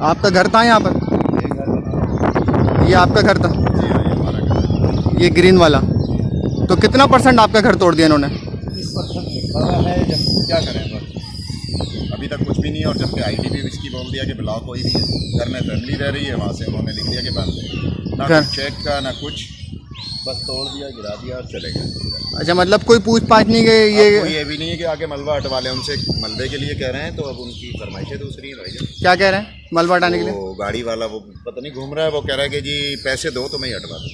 आपका घर था यहाँ पर? ये आपका घर था? ये ग्रीन वाला। तो कितना % आपका घर तोड़ दिया इन्होंने? 20% है। जब क्या करें, बस अभी तक कुछ भी नहीं है। और जबकि IDP भी इसकी बोल दिया कि ब्लॉक कोई भी है, घर में फैमिली रह रही है, वहाँ से उन्होंने लिख दिया कि बंद है, ना कुछ चेक का ना कुछ, बस तोड़ दिया, गिरा दिया और चले गए। अच्छा, मतलब कोई पूछताछ नहीं गई? ये भी नहीं है कि आगे मलबा हटवा लें उनसे, मलबे के लिए कह रहे हैं, तो अब उनकी फरमाइशें दूसरी हैं भाई। क्या कह रहे हैं मलबा हटाने के लिए? वो गाड़ी वाला वो पता नहीं घूम रहा है, वो कह रहा है कि जी पैसे दो तो मैं ही हटवा दूँ।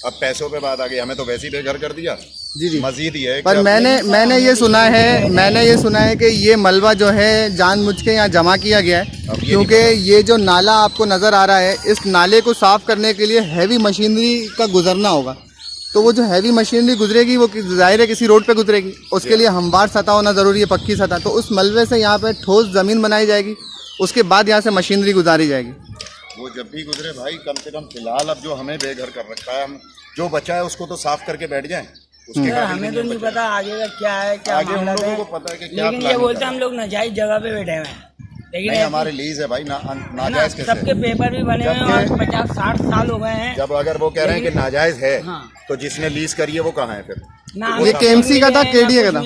अब पैसों पे बात आ गई, हमें तो वैसे ही बेघर कर दिया। जी जी, मजीद ये है पर मैंने ये सुना है कि ये मलबा जो है जानबूझ के यहाँ जमा किया गया है, क्योंकि ये जो नाला आपको नज़र आ रहा है, इस नाले को साफ़ करने के लिए हैवी मशीनरी का गुजरना होगा। तो वो जो हैवी मशीनरी गुजरेगी वो ज़ाहिर है किसी रोड पे गुजरेगी, उसके लिए हमवार सतह होना ज़रूरी है, पक्की सतह। तो उस मलबे से यहाँ पे ठोस ज़मीन बनाई जाएगी, उसके बाद यहाँ से मशीनरी गुजारी जाएगी। वो जब भी गुजरे भाई, कम से कम फिलहाल अब जो हमें बेघर कर रखा है, हम जो बचा है उसको तो साफ करके बैठ जाएं। उसके हमें तो नहीं पता आगे का क्या है, क्या आगे हम लोगों को पता है कि क्या, लेकिन ये बोलते हम लोग नाजायज जगह पे बैठे हुए हैं, लेकिन हमारे लीज है भाई, नाजायज कैसे? सबके पेपर भी बने हुए हैं और 50-60 साल हो गए हैं। जब अगर वो कह रहे हैं कि नाजायज है, तो जिसने लीज करी है वो कहाँ है फिर? ये KMC का था, KDA का था?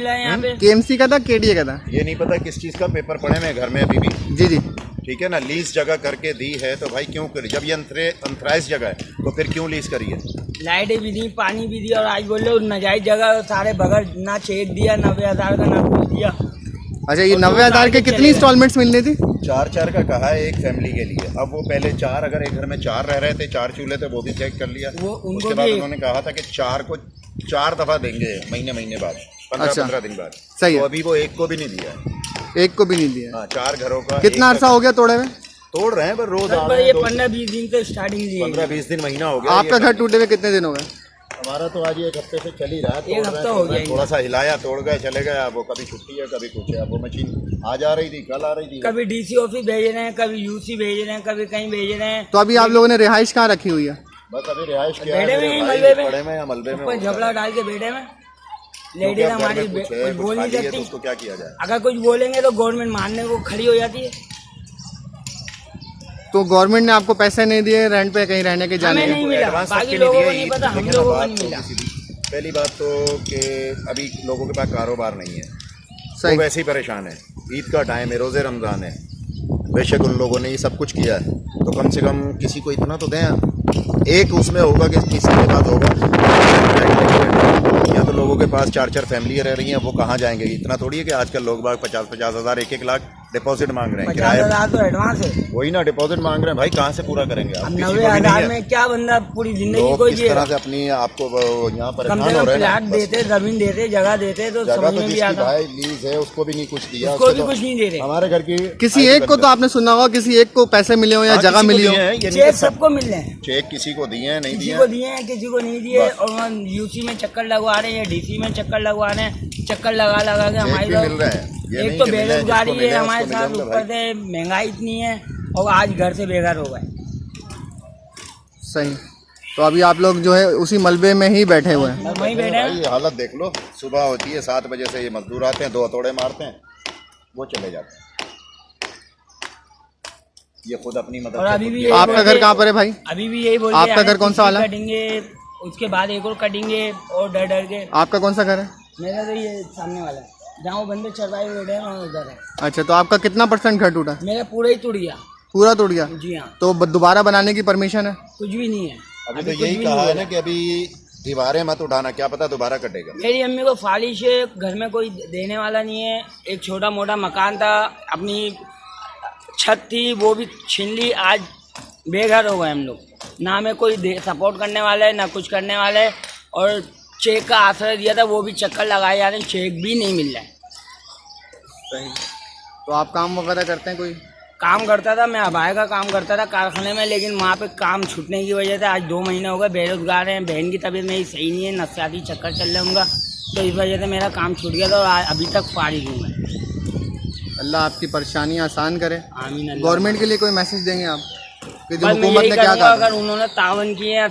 KMC का था, KDA का था? ये नहीं पता किस चीज का पेपर पड़े में घर में अभी भी। जी जी, ठीक है ना, लीज जगह करके दी है तो भाई क्यों करी? जब ये अंतराइज जगह है तो फिर क्यों लीज करी है? लाइटें भी दी, पानी भी दिया, और आज बोल रहे नाजायज जगह सारे बगैर ना चेक दिया, 90,000 का ना कुछ दिया। अच्छा, ये 90,000 के कितनी इंस्टॉलमेंट्स मिलनी थी? 4 का कहा है एक फैमिली के लिए। अब वो पहले 4, अगर एक घर में 4 रह रहे थे, 4 चूल्हे थे, वो भी चेक कर लिया। उसके बाद उन्होंने कहा था कि 4 को 4 दफा देंगे महीने बाद, 15 दिन बाद। सही है। तो अभी वो एक को भी नहीं दिया है। एक को भी नहीं दिया? हाँ, 4 घरों का। कितना अरसा हो गया तोड़े हुए? तोड़ रहे हैं पर रोज ये 15-20 दिन से स्टार्टिंग, 15-20 दिन, महीना हो गया। आपका घर टूटे हुए कितने दिन हो गए? हमारा तो आज एक हफ्ते से चल ही रहा है। एक हफ्ता हो गया। थोड़ा सा हिलाया, तोड़ गए, चले गए। अब वो कभी छुट्टी है, कभी कुछ है। अब वो मशीन आज आ रही थी, कल आ रही थी। कभी डीसी ऑफिस भेज रहे हैं, कभी यूसी भेज रहे हैं, कभी कहीं भेज रहे हैं। तो अभी आप लोगों ने रिहाइश कहाँ रखी हुई है? बस अभी रिहाइश किया बेड़े है, में ही, मेरे भाई मलबे में। पड़े में या मलबे में ऊपर झपला डाल के बेड़े में। लेडीज क्योंकि अब घर हमारी में कुछ है, कुछ कुछ बोल नहीं खाली है, तो सकती। उसको क्या किया जाए। अगर कुछ बोलेंगे तो गवर्नमेंट मानने को खड़ी हो जाती है। तो गवर्नमेंट ने आपको पैसे नहीं दिए रेंट पे कहीं रहने के जाने हमें के? नहीं मिला, एडवांस बाकी तक के लोगों को दिए। नहीं पता, हम देखिए लोगों ना, को बात नहीं तो मिला। पहली बात तो कि अभी लोगों के पास कारोबार नहीं है, सही। वो वैसे ही परेशान है। ईद का टाइम है, रोज़े रमज़ान है। बेशक उन लोगों ने ये सब कुछ किया है, तो कम से कम किसी को इतना तो दें। एक उसमें होगा कि किसी के पास होगा, या तो लोगों के पास 4-4 फैमिली रह रही हैं, वो कहाँ जाएंगे? इतना थोड़ी है कि आजकल लोग बाग 50-50 हज़ार 1-1 लाख डिपॉजिट मांग रहे हैं। 50,000 तो एडवांस है। वही ना, डिपॉजिट मांग रहे हैं भाई, कहाँ से पूरा करेंगे? अब आप किसी को भी 90,000 नहीं है। में क्या बंदा पूरी जिंदगी लोग को किस जिएगा? तरह से अपनी आपको यहाँ कम परेशान से हो कम रहे हैं फ्लैट ना। देते, जमीन देते, जगह देते तो जगह समझ तो में भी जिसकी आता। भाई लीज है उसको भी नहीं कुछ दिया, उसको भी तो कुछ नहीं दे रहे। हमारे घर की किसी एक को तो आपने सुना होगा, किसी एक को पैसे मिले हो या हाँ, जगह किसी को मिली हो? दिए हैं, ये नहीं चेक कि सब- सबको मिल रहे हैं। चेक किसी को दिए हैं, नहीं किसी दिए को हैं। दिए हैं, किसी को नहीं दिए। बस। और वहाँ यूसी में चक्कर लगवा रहे हैं, डीसी में चक्कर लगवा रहे हैं। चक्कर लगा लगा के चेक हमारी भी तो मिल रहे हैं। ये एक नहीं तो कि मिले हैं, बेरोजगारी जिसको है मिले हैं, हमारे उसको साथ, मिलेंगे ऊपर भाई। से महंगाई इतनी है और आज घर से बेघर हो गए। सही। तो अभी आप लोग जो है उसी मलबे में ही बैठे हुए हैं? वहीं बैठे हैं। भाई ये हालत देख लो, सुबह होती है 7 बजे से ये मजदूर आते हैं, 2 हथौड़े मारते हैं, वो चले जाते हैं। ये खुद अपनी मदद और से अभी खुद भी किया। आपका घर कहाँ पर है भाई? अभी भी यही बोलते आपका घर कौन सा वाला है? कटेंगे, उसके बाद एक और कटेंगे और डर डर के। आपका कौन सा घर है? मेरा तो ये सामने वाला है, जहाँ वो बंदे चरवाए बैठे हैं वहाँ उधर है। अच्छा, तो आपका कितना % घर टूटा? मेरा पूरा ही टूट गया। पूरा टूट गया? जी हाँ, तो दोबारा बनाने की परमिशन है? कुछ भी नहीं है। अभी तो कुछ यही भी कहा नहीं है हुआ ना कि अभी दीवारें मत उठाना, क्या पता दोबारा कटेगा। मेरी अम्मी को फालिश है, घर में कोई देने वाला नहीं है। एक छोटा मोटा मकान था, अपनी छत थी, वो भी छीन ली। आज बेघर हो गए हम लोग। ना हमें कोई सपोर्ट करने वाला है, ना कुछ करने वाला है। और चेक का आश्रय दिया था, वो भी चक्कर लगाए जा रहे हैं, चेक भी नहीं मिल रहा है। सही। तो आप काम वगैरह करते हैं? कोई काम करता था, मैं अबाई का काम करता था कारखाने में, लेकिन वहाँ पे काम छूटने की वजह से आज 2 महीने हो गए बेरोजगार हैं। बहन की तबीयत मेरी सही नहीं है, नफसियाती चक्कर चल रहे उनका, तो इस वजह से मेरा काम छूट गया था और अभी तक फारिग हूँ मैं। अल्लाह आपकी परेशानी आसान करे। आमीन अल्लाह। गवर्नमेंट के लिए कोई मैसेज देंगे आप कि जो बस मैं हुकूमत यही ने क्या करूँगा, कहा? अगर उन्होंने तावन किए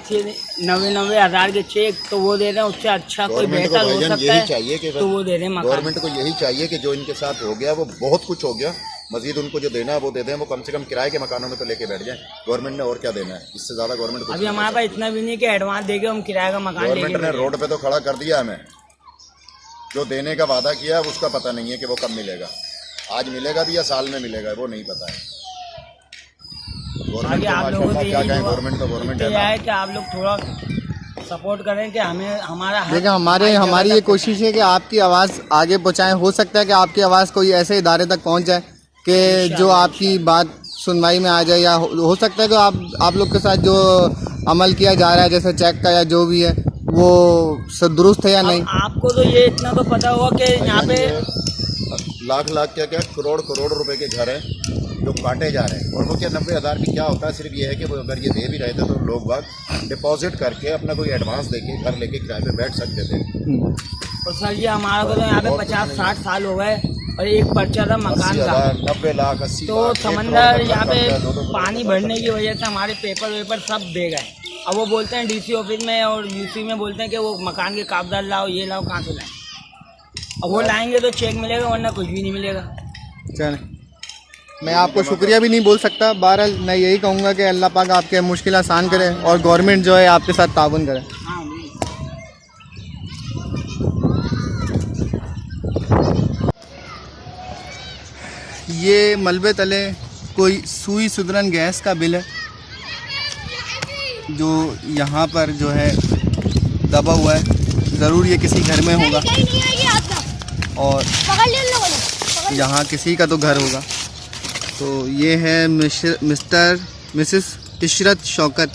90 हज़ार के चेक तो वो दे दें, उससे अच्छा कोई गवर्नमेंट को बेहतर हो भाईजान सकता यही चाहिए है कि तो वो दे दें मकान। गवर्नमेंट को यही चाहिए कि जो इनके साथ हो गया वो बहुत कुछ हो गया, मजीद उनको जो देना है वो दे दें। वो कम से कम किराए के मकानों में तो लेके बैठ जाएं। गवर्नमेंट ने और क्या देना है, इससे ज्यादा गवर्नमेंट अभी हमारे पास इतना भी नहीं कि एडवांस देके हम किराए का मकान लेके गवर्नमेंट ने बैठे। रोड पे तो खड़ा कर दिया हमें। जो देने का वादा किया है उसका पता नहीं है कि वो कब मिलेगा। आज मिलेगा भी या साल में मिलेगा, वो नहीं पता है। गवर्नमेंट आगे को आप लोगों माशाल्लाह से क्या यही कहें, दुआ- गवर्नमेंट तो गवर्नमेंट है यही ना। है कि आप लोग थोड़ा सपोर्ट करें कि हमें हमारा हक- देखिए हमारी ये कोशिश है कि आपकी आवाज़ आगे पहुंचाएं। हो सकता है कि आपकी आवाज़ कोई ऐसे इदारे तक पहुंच जाए कि जो आपकी बात सुनवाई में आ जाए, या हो सकता है कि आप लोग के साथ जो अमल किया जा रहा है जैसे चेक का या जो भी है वो सब दुरुस्त है या नहीं। अब आपको तो ये इतना तो पता होगा कि यहाँ पे लाख लाख क्या क्या करोड़ करोड़ रुपए के घर हैं जो काटे जा रहे हैं। और वो क्या 90 हज़ार की क्या होता है, सिर्फ ये है कि वो अगर ये दे भी रहे थे तो लोग बाग डिपॉजिट करके अपना कोई एडवांस देके घर लेके किराए पे बैठ सकते थे। और सर जी हमारा को तो यहाँ पे 50-60 साल हो गए और एक पर्चा था मकान 80 का। हज़ार 90 लाख 80 तो लाख, 1 समंदर करोड़ यहाँ पे का दो पानी भरने की वजह से हमारे पेपर वेपर सब दे गए। अब वो बोलते हैं डीसी ऑफिस में और यूसी में बोलते हैं कि वो मकान के कागजात लाओ, ये लाओ, कहाँ से लाएं। अब वो लाएंगे तो चेक मिलेगा, वरना कुछ भी नहीं मिलेगा। चलें, मैं आपको शुक्रिया भी नहीं बोल सकता। बहरहाल मैं यही कहूँगा कि अल्लाह पाक आपके मुश्किल आसान करे और गवर्नमेंट जो है आपके साथ ताउन करे। हाँ ये मलबे तले कोई सुई सुदरन गैस का बिल है जो यहाँ पर जो है दबा हुआ है। ज़रूर ये किसी घर में होगा और यहाँ किसी का तो घर होगा। तो ये है मिसेस इशरत शौकत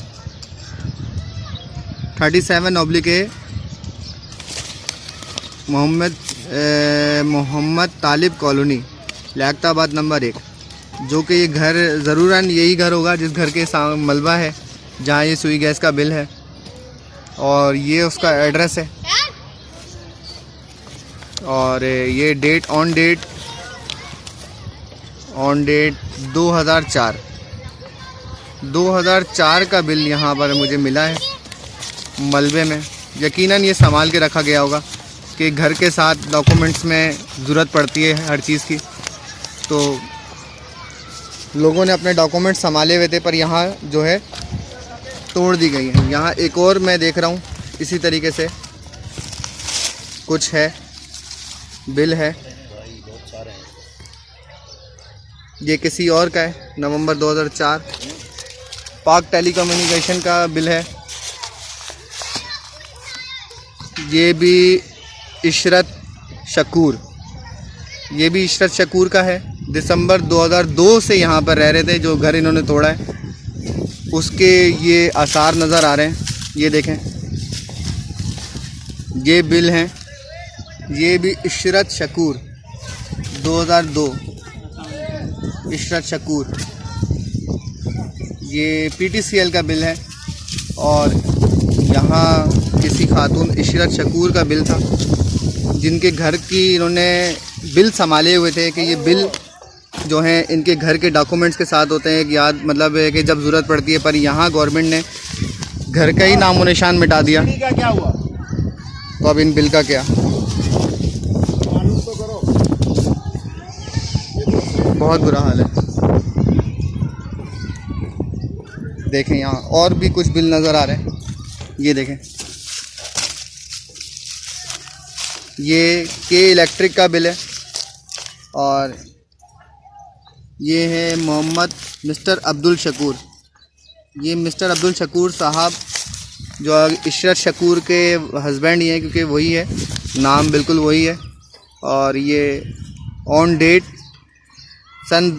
37/A मोहम्मद तालिब कॉलोनी लियाकताबाद नंबर 1, जो कि ये घर ज़रूरन यही घर होगा जिस घर के मलबा है जहाँ ये सुई गैस का बिल है। और ये उसका एड्रेस है। और ये डेट ऑन डेट 2004 का बिल यहाँ पर मुझे मिला है मलबे में। यकीनन ये संभाल के रखा गया होगा कि घर के साथ डॉक्यूमेंट्स में ज़रूरत पड़ती है हर चीज़ की, तो लोगों ने अपने डॉक्यूमेंट्स संभाले हुए थे, पर यहाँ जो है तोड़ दी गई है। यहाँ एक और मैं देख रहा हूँ इसी तरीके से कुछ है, बिल है, ये किसी और का है, नवंबर 2004 पाक टेलीकम्युनिकेशन का बिल है। ये भी इशरत शकूर, ये भी इशरत शकूर का है। दिसंबर 2002 से यहाँ पर रह रहे थे, जो घर इन्होंने तोड़ा है उसके ये आसार नज़र आ रहे हैं। ये देखें, ये बिल हैं। ये भी इशरत शकूर 2002, इशरत शकूर, ये PTCL का बिल है। और यहाँ किसी खातून इशरत शकूर का बिल था, जिनके घर की इन्होंने बिल संभाले हुए थे कि ये बिल जो हैं इनके घर के डॉक्यूमेंट्स के साथ होते हैं, याद मतलब है कि जब ज़रूरत पड़ती है। पर यहाँ गवर्नमेंट ने घर का ही नामो निशान मिटा दिया, क्या हुआ? तो अब इन बिल का क्या? बहुत बुरा हाल है। देखें यहाँ और भी कुछ बिल नज़र आ रहे हैं, ये देखें, ये के इलेक्ट्रिक का बिल है। और ये है मोहम्मद मिस्टर अब्दुल शकूर, ये मिस्टर अब्दुल शकूर साहब जो इशरत शकूर के हस्बैंड ही हैं, क्योंकि वही है, नाम बिल्कुल वही है। और ये ऑन डेट सन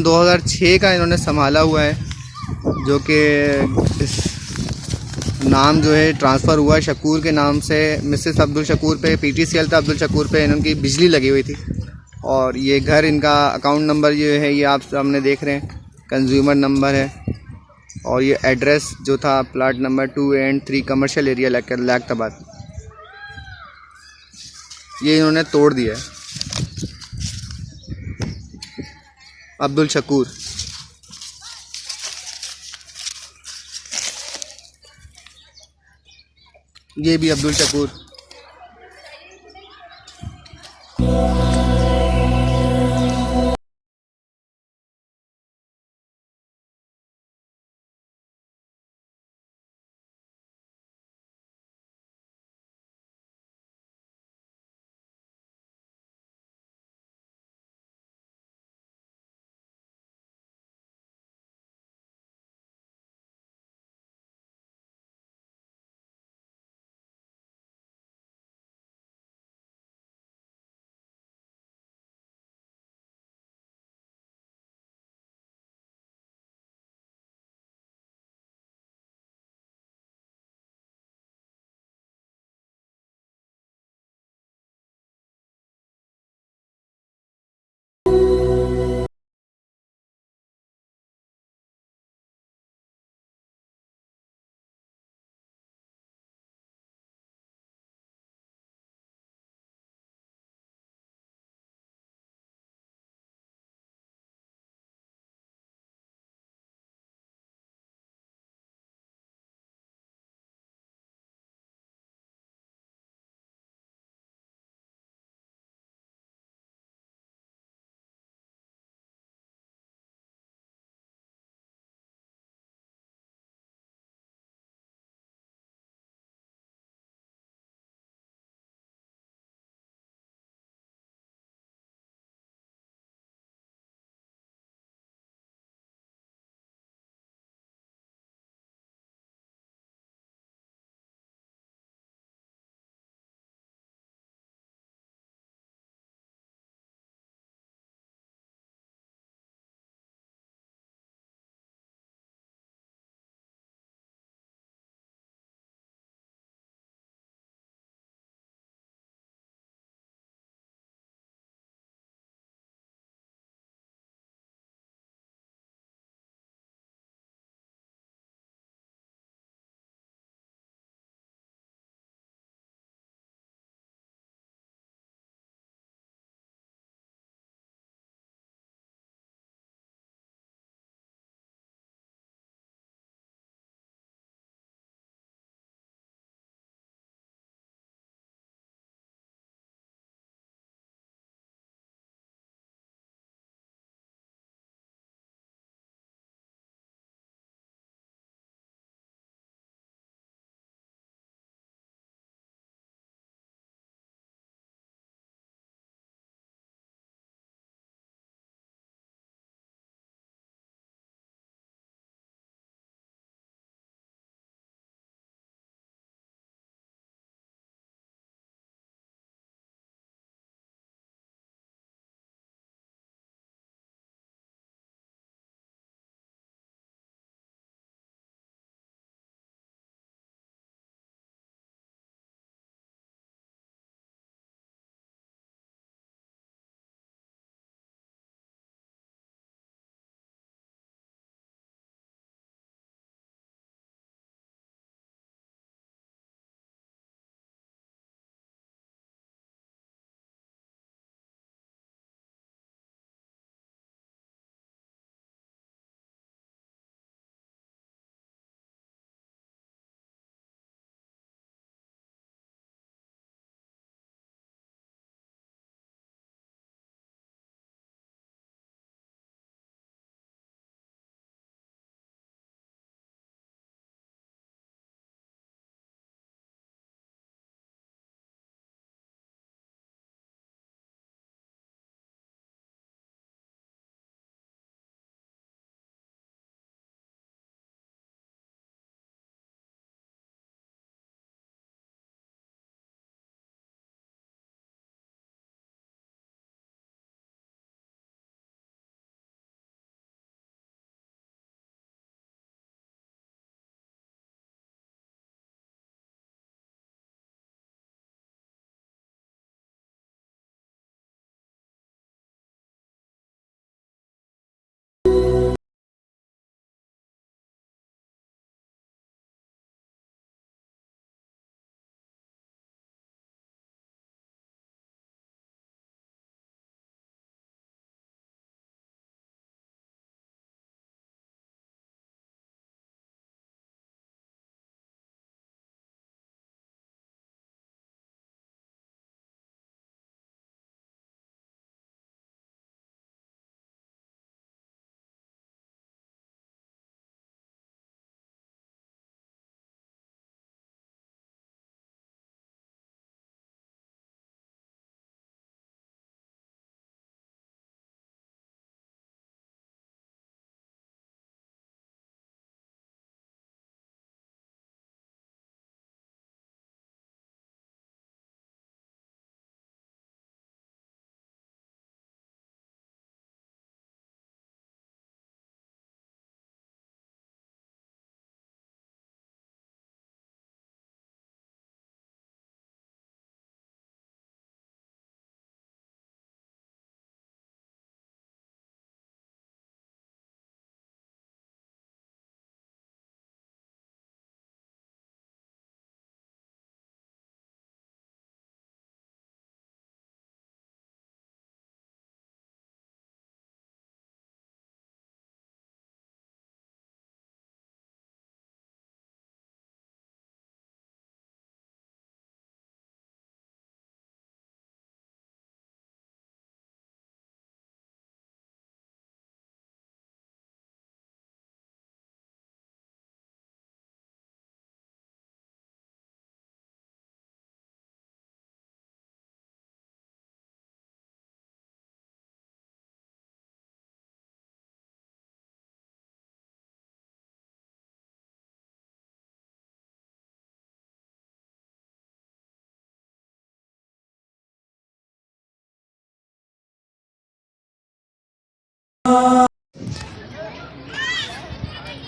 2006 का इन्होंने संभाला हुआ है, जो कि नाम जो है ट्रांसफ़र हुआ शकूर के नाम से मिसेस अब्दुल शकूर पे। PTCL था अब्दुल शकूर पे, इनकी बिजली लगी हुई थी। और ये घर, इनका अकाउंट नंबर ये है, ये आप सामने देख रहे हैं, कंज्यूमर नंबर है। और ये एड्रेस जो था plot number 2 and 3 commercial area लैक्ताबाद, ये इन्होंने तोड़ दिया है। अब्दुल शकूर, ये भी अब्दुल शकूर।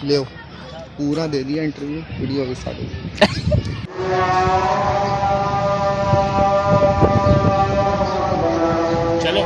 ले पूरा दे दिया इंटरव्यू, वीडियो भी स्टार्ट हो गई।